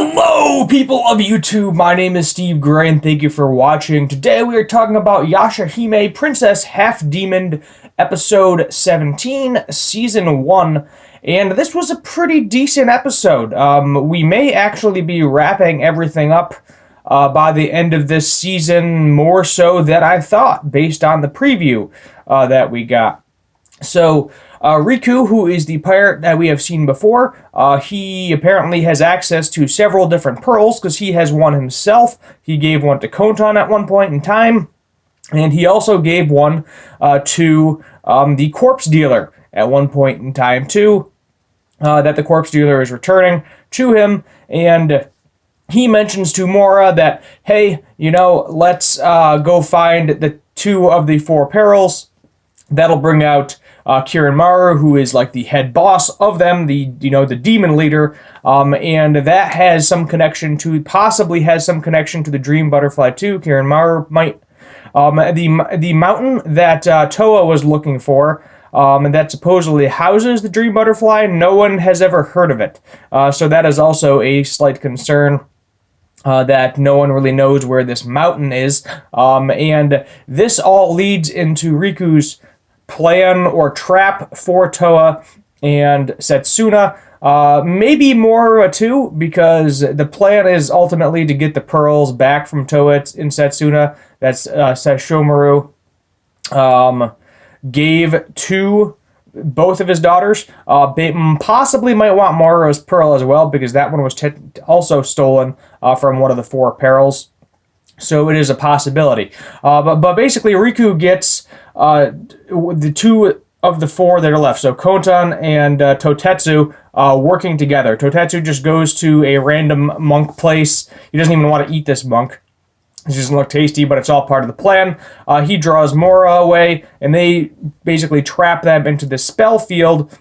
Hello, people of YouTube. My name is Steve Gray, and thank you for watching. Today we are talking about Yashahime Princess Half Demon, episode 17, season 1. And this was a pretty decent episode. We may actually be wrapping everything up by the end of this season, more so than I thought, based on the preview that we got. So, Riku, who is the pirate that we have seen before, he apparently has access to several different pearls because he has one himself. He gave one to Kontan at one point in time, and he also gave one to the corpse dealer at one point in time too, that the corpse dealer is returning to him, and he mentions to Mora that, hey, let's go find the 2 of the 4 perils. That'll bring out Kirinmaru, who is like the head boss of them, the demon leader, and that has some connection to, possibly has some connection to the Dream Butterfly too. Kirinmaru might. The mountain that Toa was looking for, and that supposedly houses the Dream Butterfly, no one has ever heard of it. So that is also a slight concern. That no one really knows where this mountain is, and this all leads into Riku's plan or trap for Toa and Setsuna, maybe Mora too, because the plan is ultimately to get the pearls back from Toa and Setsuna. That's Sesshomaru gave to both of his daughters. Possibly might want Mora's pearl as well, because that one was also stolen from one of the 4 perils. So it is a possibility. But basically, Riku gets the 2 of the 4 that are left. So Kontan and Totetsu working together. Totetsu just goes to a random monk place. He doesn't even want to eat this monk. It doesn't look tasty, but it's all part of the plan. He draws Mora away, and they basically trap them into this spell field,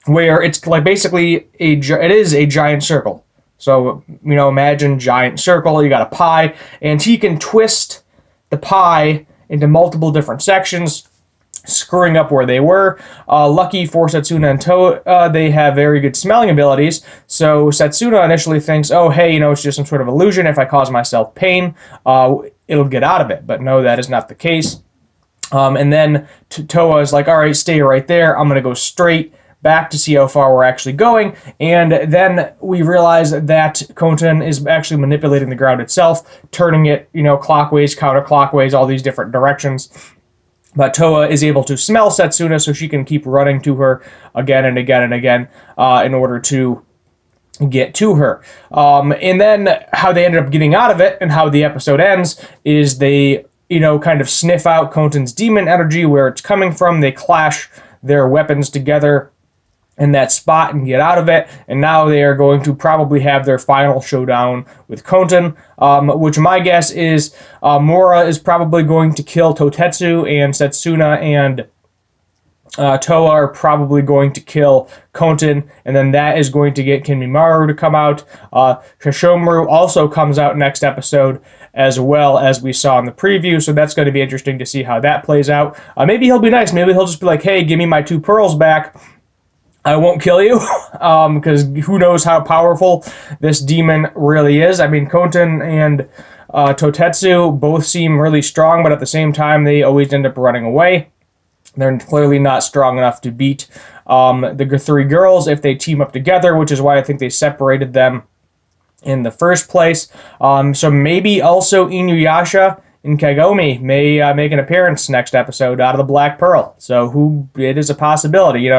where it's like basically it is a giant circle. So, imagine giant circle, you got a pie, and he can twist the pie into multiple different sections, screwing up where they were. Lucky for Setsuna and Toa, they have very good smelling abilities, so Setsuna initially thinks, oh, hey, it's just some sort of illusion. If I cause myself pain, it'll get out of it. But no, that is not the case. And then Toa is like, all right, stay right there. I'm going to go straight back to see how far we're actually going, and then we realize that Kontan is actually manipulating the ground itself, turning it, clockwise, counterclockwise, all these different directions. But Toa is able to smell Setsuna, so she can keep running to her again and again and again in order to get to her. And then how they ended up getting out of it and how the episode ends is they, kind of sniff out Kontan's demon energy, where it's coming from. They clash their weapons together in that spot and get out of it, and now they are going to probably have their final showdown with Kontan, which my guess is Mora is probably going to kill Totetsu, and Setsuna and Toa are probably going to kill Kontan, and then that is going to get Kirinmaru to come out. Sesshomaru also comes out next episode, as well as we saw in the preview, so that's going to be interesting to see how that plays out. Maybe he'll be nice. Maybe he'll just be like, hey, give me my 2 pearls back. I won't kill you, because who knows how powerful this demon really is. I mean, Kontan and Totetsu both seem really strong, but at the same time, they always end up running away. They're clearly not strong enough to beat the 3 girls if they team up together, which is why I think they separated them in the first place. So maybe also Inuyasha and Kagome may make an appearance next episode out of the Black Pearl. So it is a possibility.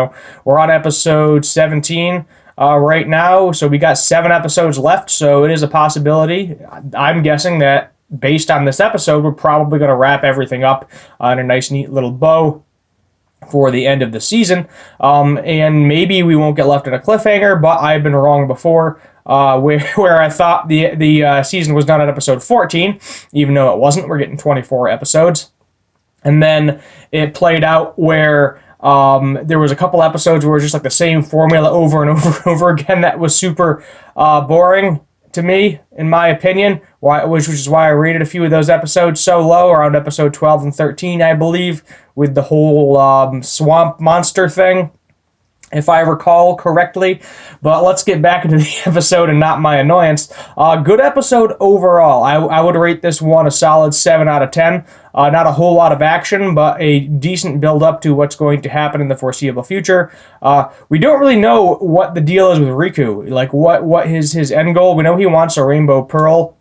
We're on episode 17 right now, so we got 7 episodes left, so it is a possibility. I'm guessing that based on this episode, we're probably going to wrap everything up on a nice, neat little bow for the end of the season. And maybe we won't get left in a cliffhanger, but I've been wrong before. Where I thought the season was done at episode 14, even though it wasn't. We're getting 24 episodes. And then it played out where there was a couple episodes where it was just like the same formula over and over and over again. That was super boring to me, in my opinion, which is why I rated a few of those episodes so low, around episode 12 and 13, I believe, with the whole swamp monster thing. if I recall correctly. But let's get back into the episode and not my annoyance. Good episode overall. I would rate this one a solid 7 out of 10. Not a whole lot of action, but a decent build up to what's going to happen in the foreseeable future. We don't really know what the deal is with Riku. Like, what his end goal. We know he wants a Rainbow Pearl.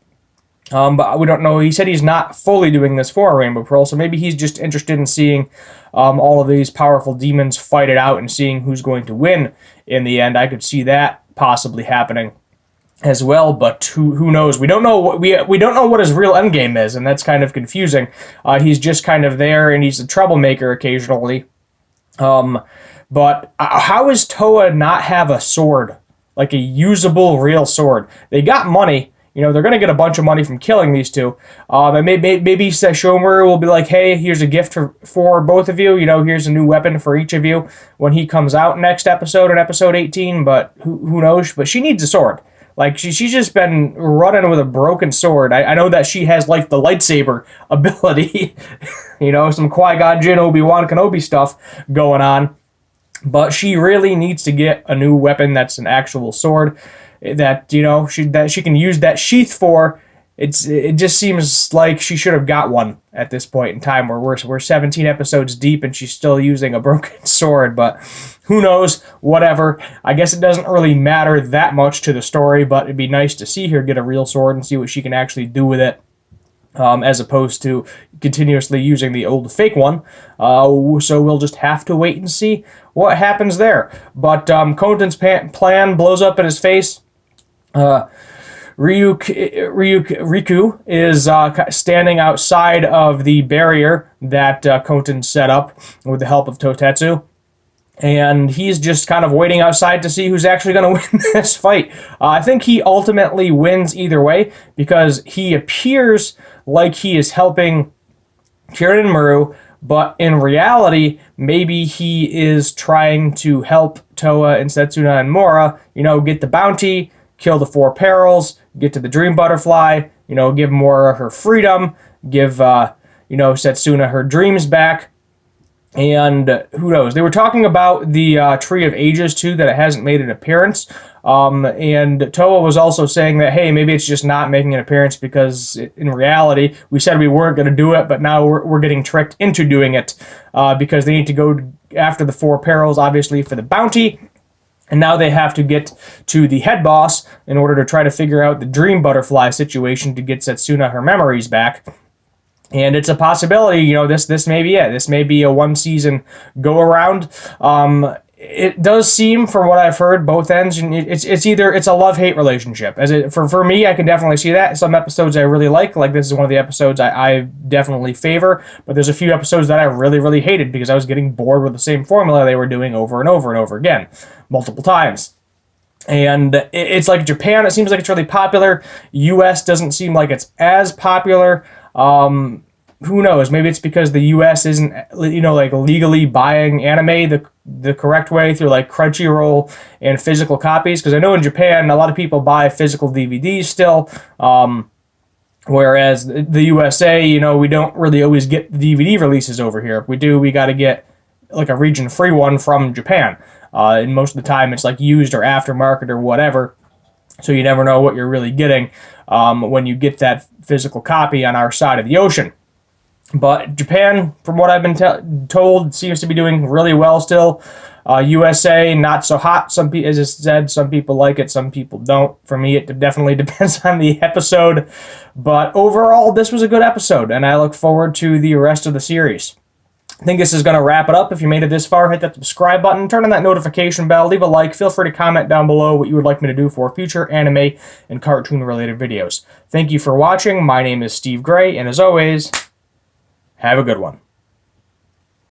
But we don't know. He said he's not fully doing this for a Rainbow Pearl, so maybe he's just interested in seeing all of these powerful demons fight it out and seeing who's going to win in the end. I could see that possibly happening as well, but who knows? We don't know what we don't know what his real endgame is, and that's kind of confusing. He's just kind of there, and he's a troublemaker occasionally. But how does Towa not have a sword, like a usable real sword? They got money. You know, they're going to get a bunch of money from killing these two. And maybe Sesshomaru will be like, hey, here's a gift for both of you. You know, here's a new weapon for each of you when he comes out next episode in episode 18. But who knows? But she needs a sword. Like, she's just been running with a broken sword. I know that she has, like, the lightsaber ability. You know, some Qui-Gon Jinn, Obi-Wan Kenobi stuff going on. But she really needs to get a new weapon that's an actual sword that, you know, she can use that sheath for. It just seems like she should have got one at this point in time, where we're 17 episodes deep and she's still using a broken sword. But who knows? Whatever. I guess it doesn't really matter that much to the story, but it'd be nice to see her get a real sword and see what she can actually do with it. As opposed to continuously using the old fake one. So we'll just have to wait and see what happens there. But Koten's plan blows up in his face. Riku is standing outside of the barrier that Koten set up with the help of Totetsu. And he's just kind of waiting outside to see who's actually going to win this fight. I think he ultimately wins either way, because he appears like he is helping Kirin and Muru, but in reality, maybe he is trying to help Towa and Setsuna and Mora, you know, get the bounty, kill the 4 perils, get to the Dream Butterfly, you know, give Mora her freedom, give, Setsuna her dreams back. And who knows? They were talking about the Tree of Ages, too, that it hasn't made an appearance. And Towa was also saying that, hey, maybe it's just not making an appearance because in reality, we said we weren't going to do it, but now we're getting tricked into doing it because they need to go after the 4 perils, obviously, for the bounty. And now they have to get to the head boss in order to try to figure out the Dream Butterfly situation to get Setsuna her memories back. And it's a possibility, you know, this may be it. This may be a one-season go-around. It does seem, from what I've heard, both ends, and it's a love-hate relationship. For me, I can definitely see that. Some episodes I really like this is one of the episodes I definitely favor, but there's a few episodes that I really, really hated because I was getting bored with the same formula they were doing over and over and over again, multiple times. And it's like Japan, it seems like it's really popular. US doesn't seem like it's as popular. Who knows? Maybe it's because the U.S. isn't, legally buying anime the correct way through Crunchyroll and physical copies. Because I know in Japan, a lot of people buy physical DVDs still. Whereas the USA, we don't really always get the DVD releases over here. If we do, we got to get a region-free one from Japan. And most of the time, it's used or aftermarket or whatever. So you never know what you're really getting when you get that physical copy on our side of the ocean. But Japan, from what I've been told, seems to be doing really well still. USA, not so hot. As I said, some people like it, some people don't. For me, it definitely depends on the episode. But overall, this was a good episode, and I look forward to the rest of the series. I think this is going to wrap it up. If you made it this far, hit that subscribe button, turn on that notification bell, leave a like. Feel free to comment down below what you would like me to do for future anime and cartoon-related videos. Thank you for watching. My name is Steve Gray, and as always, have a good one.